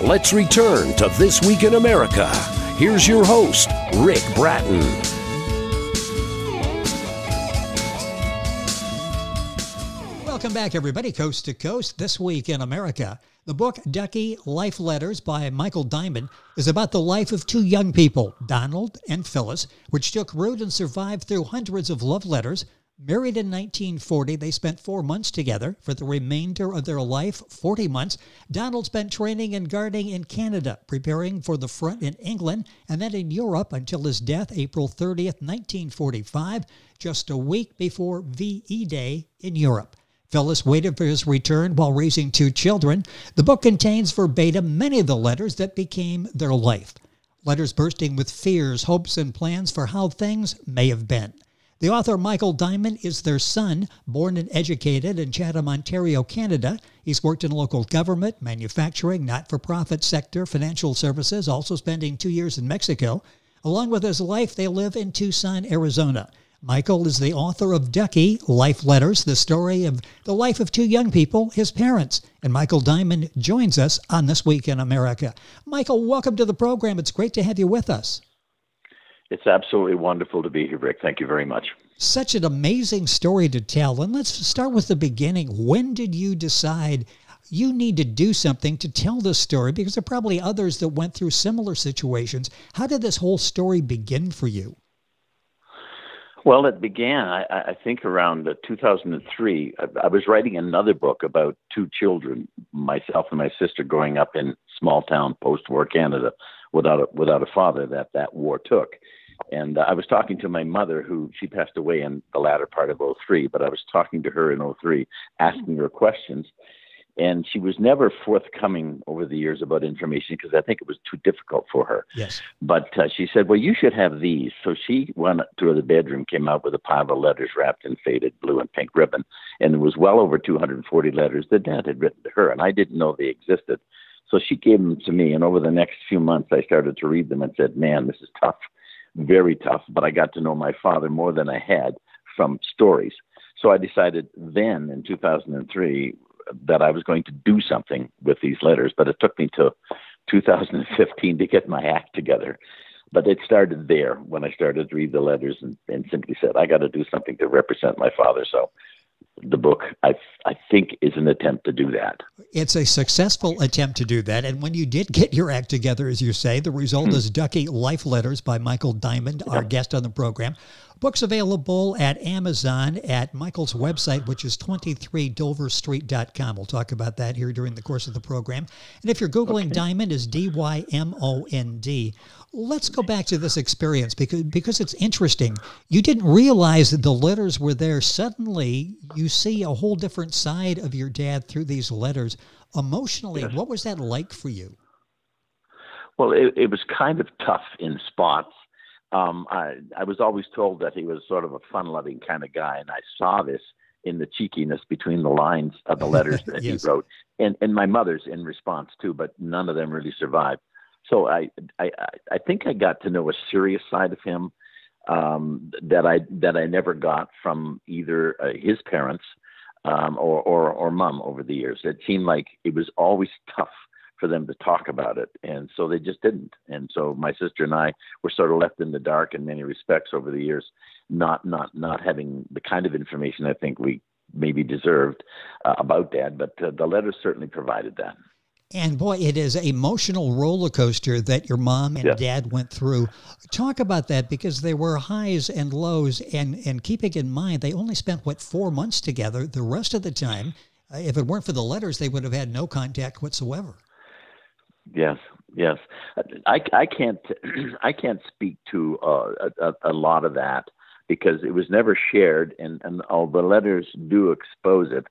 Let's return to This Week in America. Here's your host, Rick Bratton. Welcome back, everybody, coast to coast, This Week in America. The book, Ducky, Life Letters by Michael Dymond, is about the life of two young people, Donald and Phyllis, which took root and survived through hundreds of love letters. Married in 1940, they spent 4 months together. For the remainder of their life, 40 months, Donald spent training and guarding in Canada, preparing for the front in England, and then in Europe until his death, April 30th, 1945, just a week before VE Day in Europe. Phyllis waited for his return while raising two children. The book contains verbatim many of the letters that became their life. Letters bursting with fears, hopes, and plans for how things may have been. The author, Michael Dymond, is their son, born and educated in Chatham, Ontario, Canada. He's worked in local government, manufacturing, not-for-profit sector, financial services, also spending 2 years in Mexico. Along with his wife, they live in Tucson, Arizona. Michael is the author of Ducky, Life Letters, the story of the life of two young people, his parents. And Michael Dymond joins us on This Week in America. Michael, welcome to the program. It's great to have you with us. It's absolutely wonderful to be here, Rick. Thank you very much. Such an amazing story to tell. And let's start with the beginning. When did you decide you need to do something to tell this story? Because there are probably others that went through similar situations. How did this whole story begin for you? Well, it began, I think, around 2003. I was writing another book about two children, myself and my sister, growing up in small-town post-war Canada without a father that war took. And I was talking to my mother, she passed away in the latter part of '03, but I was talking to her in '03, asking her questions. And she was never forthcoming over the years about information because I think it was too difficult for her. Yes. But she said, well, you should have these. So she went to the bedroom, came out with a pile of letters wrapped in faded blue and pink ribbon. And it was well over 240 letters that Dad had written to her. And I didn't know they existed. So she gave them to me. And over the next few months, I started to read them and said, man, this is tough, very tough. But I got to know my father more than I had from stories. So I decided then in 2003 that I was going to do something with these letters, but it took me till 2015 to get my act together. But it started there when I started to read the letters and simply said, I got to do something to represent my father. So the book, I think, is an attempt to do that. It's a successful attempt to do that. And when you did get your act together, as you say, the result is Ducky, Life Letters by Michael Dymond, our guest on the program. Book's available at Amazon at Michael's website, which is 23doverstreet.com. We'll talk about that here during the course of the program. And if you're Googling Dymond, is Dymond. Let's go back to this experience because it's interesting. You didn't realize that the letters were there. Suddenly, you see a whole different side of your dad through these letters. Emotionally, Yes. What was that like for you? Well, it was kind of tough in spots. I was always told that he was sort of a fun-loving kind of guy, and I saw this in the cheekiness between the lines of the letters that Yes. he wrote, and my mother's in response too, but none of them really survived. So I think I got to know a serious side of him that I never got from either his parents or mom over the years. It seemed like it was always tough for them to talk about it, and so they just didn't. And so my sister and I were sort of left in the dark in many respects over the years, not having the kind of information I think we maybe deserved about Dad, but the letters certainly provided that. And boy, it is an emotional roller coaster that your mom and dad went through. Talk about that, because there were highs and lows, and keeping in mind they only spent, 4 months together. The rest of the time, if it weren't for the letters, they would have had no contact whatsoever. Yes. I can't speak to a lot of that because it was never shared, and all the letters do expose it.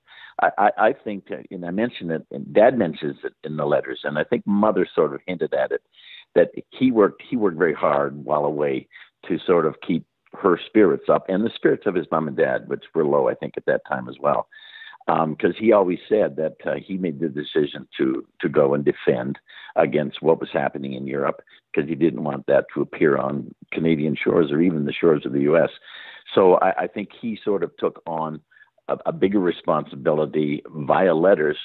I think, and I mentioned it, and Dad mentions it in the letters, and I think Mother sort of hinted at it, that he worked very hard while away to sort of keep her spirits up and the spirits of his mom and dad, which were low, I think, at that time as well. Because he always said that he made the decision to go and defend against what was happening in Europe, because he didn't want that to appear on Canadian shores or even the shores of the U.S. So I think he sort of took on a bigger responsibility via letters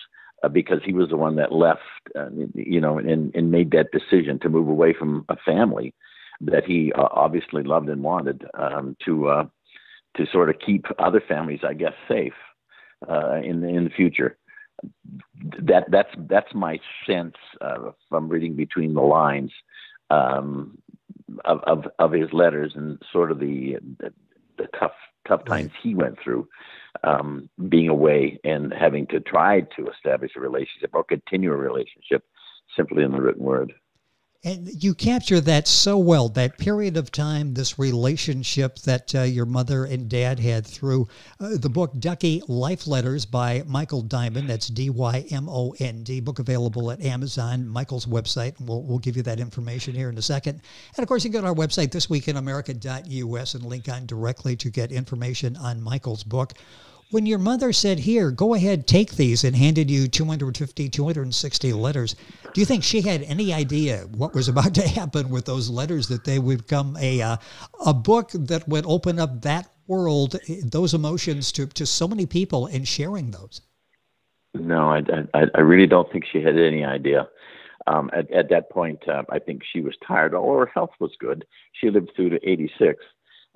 because he was the one that left, and made that decision to move away from a family that he obviously loved and wanted, to sort of keep other families, I guess, safe in the future. That's my sense from reading between the lines of his letters, and sort of the tough times he went through, being away and having to try to establish a relationship or continue a relationship simply in the written word. And you capture that so well, that period of time, this relationship that your mother and dad had through the book Ducky, Life Letters by Michael Dymond. That's Dymond, book available at Amazon, Michael's website. And we'll give you that information here in a second. And of course, you can go to our website, thisweekinamerica.us, and link on directly to get information on Michael's book. When your mother said, here, go ahead, take these, and handed you 260 letters, do you think she had any idea what was about to happen with those letters, that they would become a book that would open up that world, those emotions to so many people, and sharing those? No, I really don't think she had any idea. At that point, I think she was tired, or her health was good. She lived through to 86.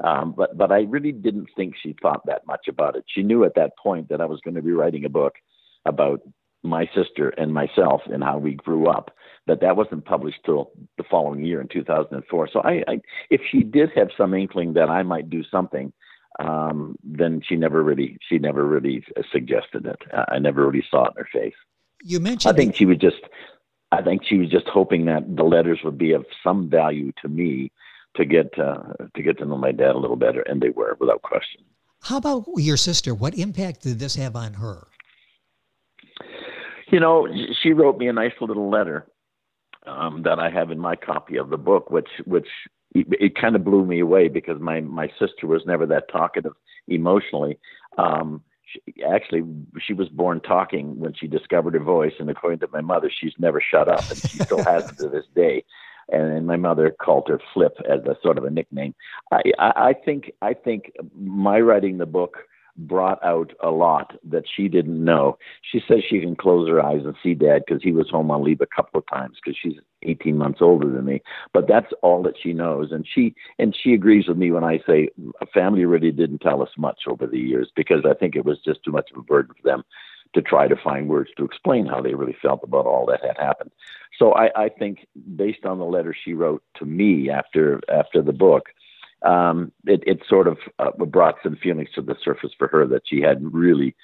But I really didn't think she thought that much about it. She knew at that point that I was going to be writing a book about my sister and myself and how we grew up. But that wasn't published till the following year in 2004. So I if she did have some inkling that I might do something, then she never really suggested it. I never really saw it in her face. You mentioned, I think she was just hoping that the letters would be of some value to me, to get to know my dad a little better, and they were, without question. How about your sister? What impact did this have on her? She wrote me a nice little letter that I have in my copy of the book, which it kind of blew me away, because my sister was never that talkative emotionally. She was born talking when she discovered her voice, and according to my mother, she's never shut up, and she still hasn't to this day. And my mother called her Flip as a sort of a nickname. I think my writing the book brought out a lot that she didn't know. She says she can close her eyes and see Dad because he was home on leave a couple of times, because she's 18 months older than me. But that's all that she knows. And she agrees with me when I say a family really didn't tell us much over the years, because I think it was just too much of a burden for them to try to find words to explain how they really felt about all that had happened. So I think, based on the letter she wrote to me after the book, it sort of brought some feelings to the surface for her that she hadn't really,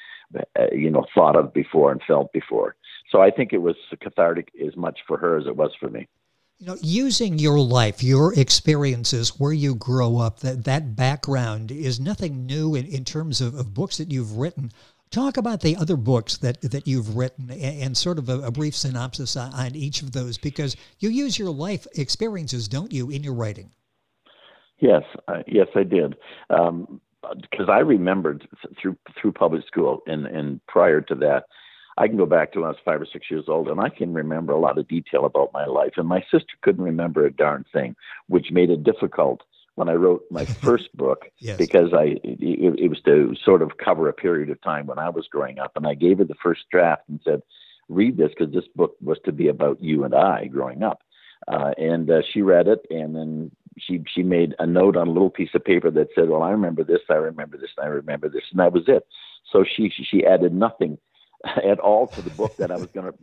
thought of before and felt before. So I think it was cathartic as much for her as it was for me. Using your life, your experiences, where you grow up, that background is nothing new in terms of books that you've written. Talk about the other books that you've written, and sort of a brief synopsis on each of those, because you use your life experiences, don't you, in your writing? Yes, I did. Because I remembered through public school, and prior to that, I can go back to when I was 5 or 6 years old, and I can remember a lot of detail about my life. And my sister couldn't remember a darn thing, which made it difficult when I wrote my first book. Yes. Because it was to sort of cover a period of time when I was growing up. And I gave her the first draft and said, read this, because this book was to be about you and I growing up. And she read it, and then she made a note on a little piece of paper that said, well, I remember this, I remember this, and I remember this. And that was it. So she added nothing at all to the book that I was going to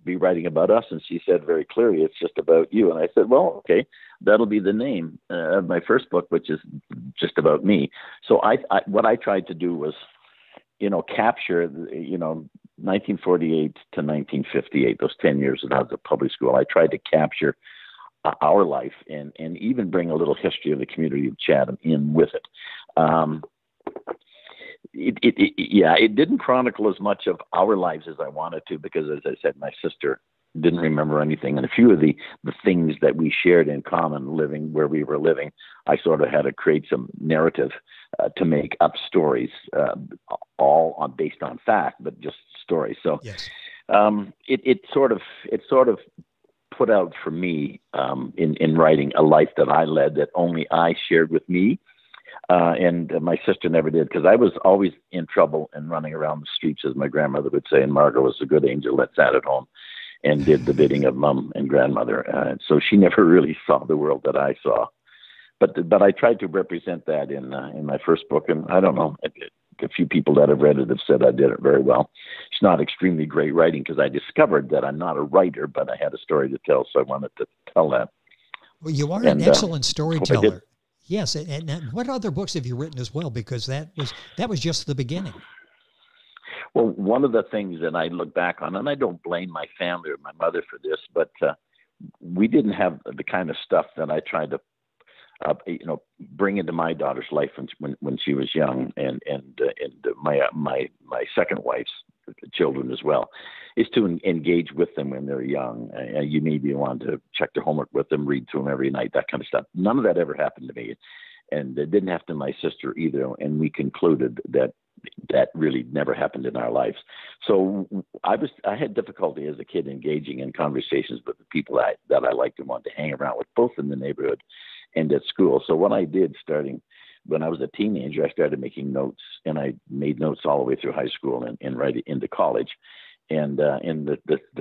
be writing about us. And she said very clearly, it's just about you. And I said, well, okay, that'll be the name of my first book, which is just about me. So what I tried to do was, capture, 1948 to 1958, those 10 years that I was at public school. I tried to capture our life and even bring a little history of the community of Chatham in with it. It didn't chronicle as much of our lives as I wanted to, because, as I said, my sister didn't remember anything. And a few of the things that we shared in common living where we were living, I sort of had to create some narrative to make up stories, all based on fact, but just stories. So yes. It sort of put out for me in writing a life that I led, that only I shared with me. And my sister never did, because I was always in trouble and running around the streets, as my grandmother would say, and Margot was a good angel that sat at home and did the bidding of mom and grandmother. So she never really saw the world that I saw. But I tried to represent that in my first book, and I don't know, a few people that have read it have said I did it very well. It's not extremely great writing, because I discovered that I'm not a writer, but I had a story to tell, so I wanted to tell that. Well, you are an excellent storyteller. Yes, and what other books have you written as well? Because that was just the beginning. Well, one of the things that I look back on, and I don't blame my family or my mother for this, but we didn't have the kind of stuff that I tried to, bring into my daughter's life when she was young, and my second wife's children as well, is to engage with them when they're young. You maybe want to check their homework with them, read to them every night, that kind of stuff. None of that ever happened to me, and it didn't happen to my sister either. And we concluded that really never happened in our lives. So I had difficulty as a kid engaging in conversations with the people that I liked and wanted to hang around with, both in the neighborhood and at school. So what I did, starting when I was a teenager, I started making notes, and I made notes all the way through high school and right into college. And the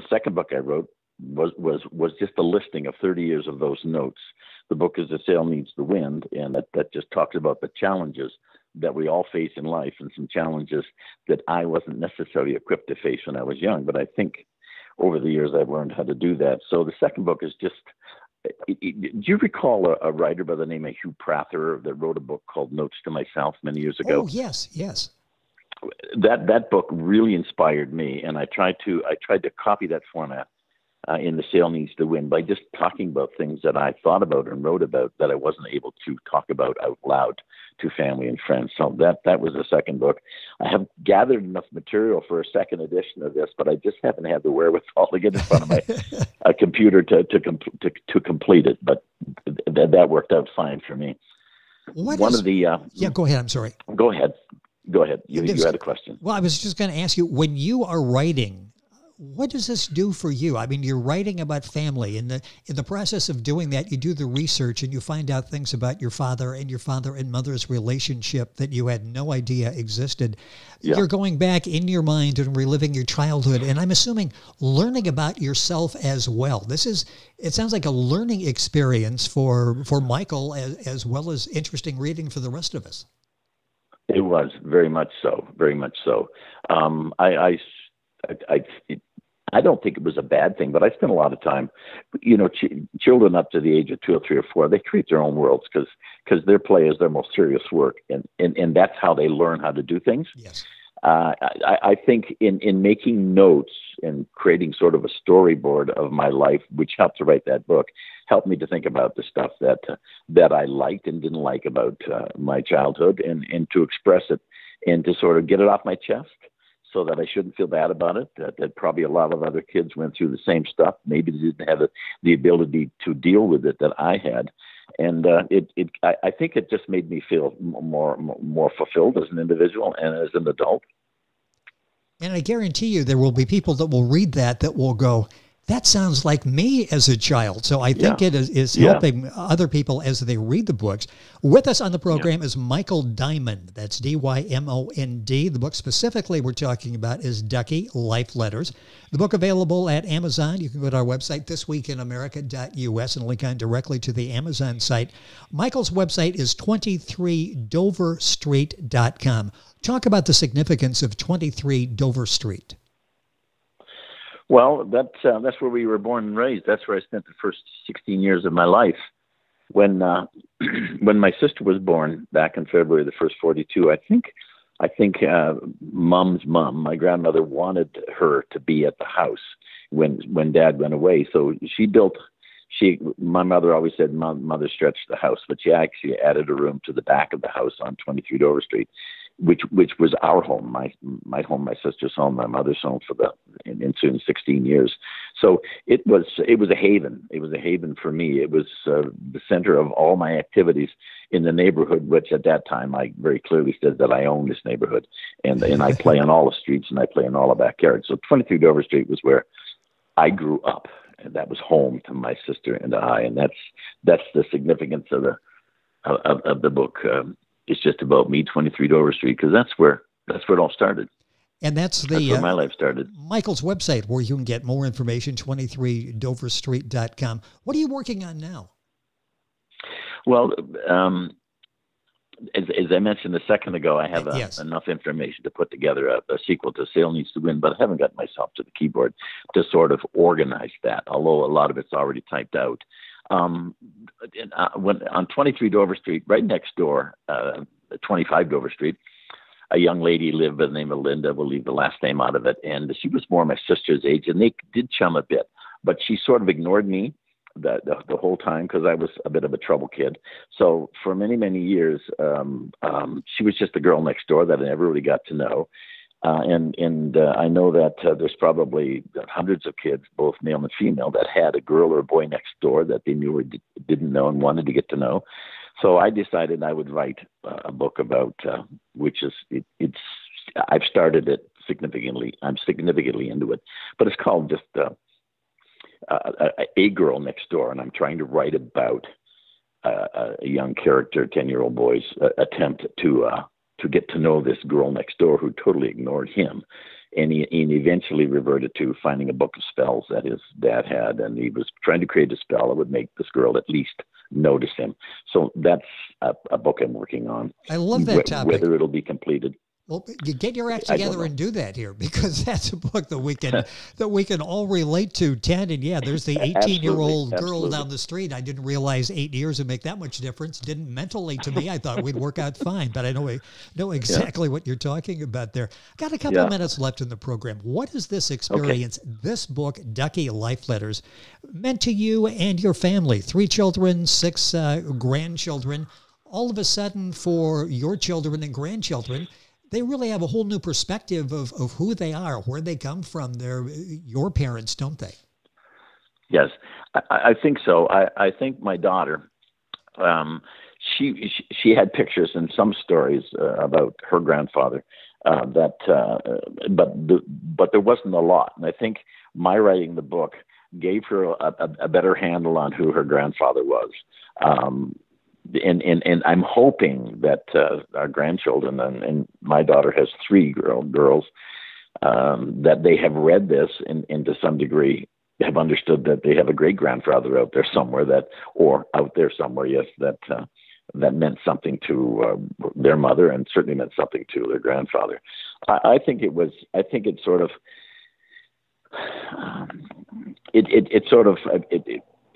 second book I wrote was just a listing of 30 years of those notes. The book is The Sail Needs the Wind, and that just talks about the challenges that we all face in life, and some challenges that I wasn't necessarily equipped to face when I was young. But I think over the years I've learned how to do that. So the second book is just, do you recall a writer by the name of Hugh Prather that wrote a book called Notes to Myself many years ago? Oh, yes. That book really inspired me, and I tried to copy that format in The Sail Needs the Wind by just talking about things that I thought about and wrote about that I wasn't able to talk about out loud to family and friends. So that was the second book. I have gathered enough material for a second edition of this, but I just haven't had the wherewithal to get in front of my computer to complete it. But that worked out fine for me. Go ahead. I'm sorry. Go ahead. You had a question. Well, I was just going to ask you, when you are writing, what does this do for you? I mean, you're writing about family. In the process of doing that, you do the research and you find out things about your father and mother's relationship that you had no idea existed. Yeah. You're going back in your mind and reliving your childhood, and I'm assuming learning about yourself as well. It sounds like a learning experience for Michael as well as interesting reading for the rest of us. It was very much so. I don't think it was a bad thing, but I spent a lot of time, children up to the age of 2 or 3 or 4, they create their own worlds because their play is their most serious work. And that's how they learn how to do things. Yes. I think in making notes and creating sort of a storyboard of my life, which helped to write that book, helped me to think about the stuff that I liked and didn't like about my childhood, and to express it and to sort of get it off my chest, so that I shouldn't feel bad about it, that probably a lot of other kids went through the same stuff. Maybe they didn't have the ability to deal with it that I had. And I think it just made me feel more fulfilled as an individual and as an adult. And I guarantee you there will be people that will read that will go, that sounds like me as a child. So I think it is helping other people as they read the books. With us on the program is Michael Dymond. That's Dymond. The book specifically we're talking about is Ducky, Life Letters. The book available at Amazon. You can go to our website, thisweekinamerica.us, and link on directly to the Amazon site. Michael's website is 23doverstreet.com. Talk about the significance of 23 Dover Street. Well, that's where we were born and raised. That's where I spent the first 16 years of my life. When my sister was born back in February the first 42, I think Mom's mom, my grandmother, wanted her to be at the house when Dad went away. So my mother always said mother stretched the house, but she actually added a room to the back of the house on 23 Dover Street, which was our home, my home, my sister's home, my mother's home for the ensuing 16 years. So it was a haven. It was a haven for me. It was the center of all my activities in the neighborhood, which at that time I very clearly said that I own this neighborhood, and I play on all the streets and I play in all the backyards. So 23 Dover Street was where I grew up, and that was home to my sister and I, and that's the significance of the book. it's just about me, 23 Dover Street, because that's where it all started. And that's where my life started. Michael's website, where you can get more information, 23doverstreet.com. What are you working on now? Well, as I mentioned a second ago, I have enough information to put together a sequel to Sale Needs to Win, but I haven't got myself to the keyboard to sort of organize that, although a lot of it's already typed out. On 23 Dover Street, right next door, 25 Dover Street, a young lady lived by the name of Linda. We'll leave the last name out of it. And she was more my sister's age, and they did chum a bit. But she sort of ignored me the whole time because I was a bit of a trouble kid. So for many, many years, she was just the girl next door that I never really got to know. And I know that there's probably hundreds of kids, both male and female, that had a girl or a boy next door that they knew or didn't know and wanted to get to know. So I decided I would write a book about, I've started it significantly. I'm significantly into it, but it's called just A Girl Next Door, and I'm trying to write about a young character, 10-year-old boy's attempt to get to know this girl next door who totally ignored him. And he eventually reverted to finding a book of spells that his dad had, and he was trying to create a spell that would make this girl at least notice him. So that's a book I'm working on. I love that topic. Whether it'll be completed. Well, get your act together and do that here, because that's a book that we can all relate to, Ted. And yeah, there's the 18-year-old girl down the street. I didn't realize 8 years would make that much difference. Didn't mentally to me. I thought we'd work out fine, but I know exactly what you're talking about there. Got a couple of minutes left in the program. What is this experience, this book, Ducky Life Letters, meant to you and your family? 3 children, 6 grandchildren. All of a sudden, for your children and grandchildren, they really have a whole new perspective of who they are, where they come from. They're your parents, don't they? Yes, I think so. I think my daughter, she had pictures and some stories about her grandfather, but there wasn't a lot. And I think my writing the book gave her a better handle on who her grandfather was. And I'm hoping that our grandchildren, and my daughter has 3 girls, that they have read this and to some degree have understood that they have a great grandfather out there somewhere that meant something to their mother, and certainly meant something to their grandfather. I think it sort of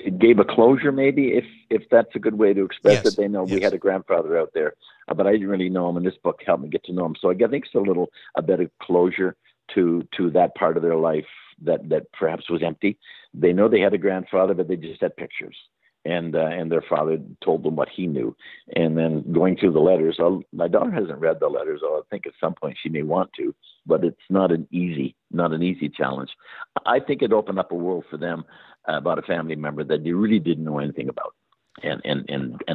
it gave a closure, maybe, if that's a good way to express it. They know we had a grandfather out there, but I didn't really know him, and this book helped me get to know him. So I think it's a bit of closure to that part of their life that perhaps was empty. They know they had a grandfather, but they just had pictures, and their father told them what he knew. And then going through the letters, my daughter hasn't read the letters. I think at some point she may want to, but it's not an easy challenge. I think it opened up a world for them about a family member that you really didn't know anything about. And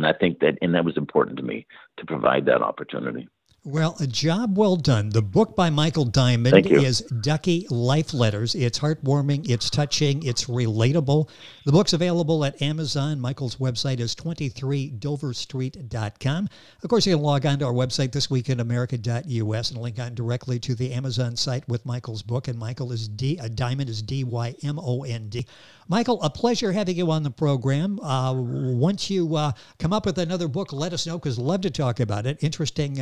I think that was important to me to provide that opportunity. Well, a job well done. The book by Michael Dymond is Ducky Life Letters. It's heartwarming, it's touching, it's relatable. The book's available at Amazon. Michael's website is 23doverstreet.com. Of course, you can log on to our website, thisweekinamerica.us, and link on directly to the Amazon site with Michael's book. And Michael is Dymond is Dymond. Michael, a pleasure having you on the program. Once you come up with another book, let us know, because I'd love to talk about it. Interesting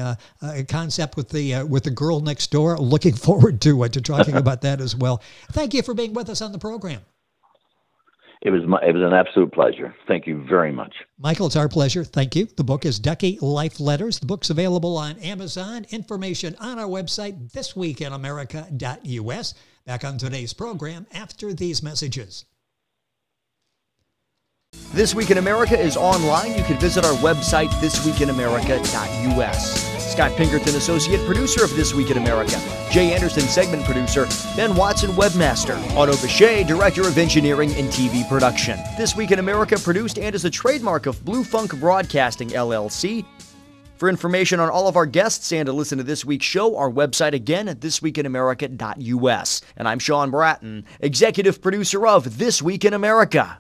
concept with the girl next door. Looking forward to talking about that as well. Thank you for being with us on the program. It was an absolute pleasure. Thank you very much. Michael, it's our pleasure. Thank you. The book is Ducky Life Letters. The book's available on Amazon. Information on our website, thisweekinamerica.us. Back on today's program after these messages. This Week in America is online. You can visit our website, thisweekinamerica.us. Scott Pinkerton, Associate Producer of This Week in America. Jay Anderson, Segment Producer. Ben Watson, Webmaster. Otto Bechet, Director of Engineering and TV Production. This Week in America produced and is a trademark of Blue Funk Broadcasting, LLC. For information on all of our guests and to listen to this week's show, our website again at thisweekinamerica.us. And I'm Sean Bratton, Executive Producer of This Week in America.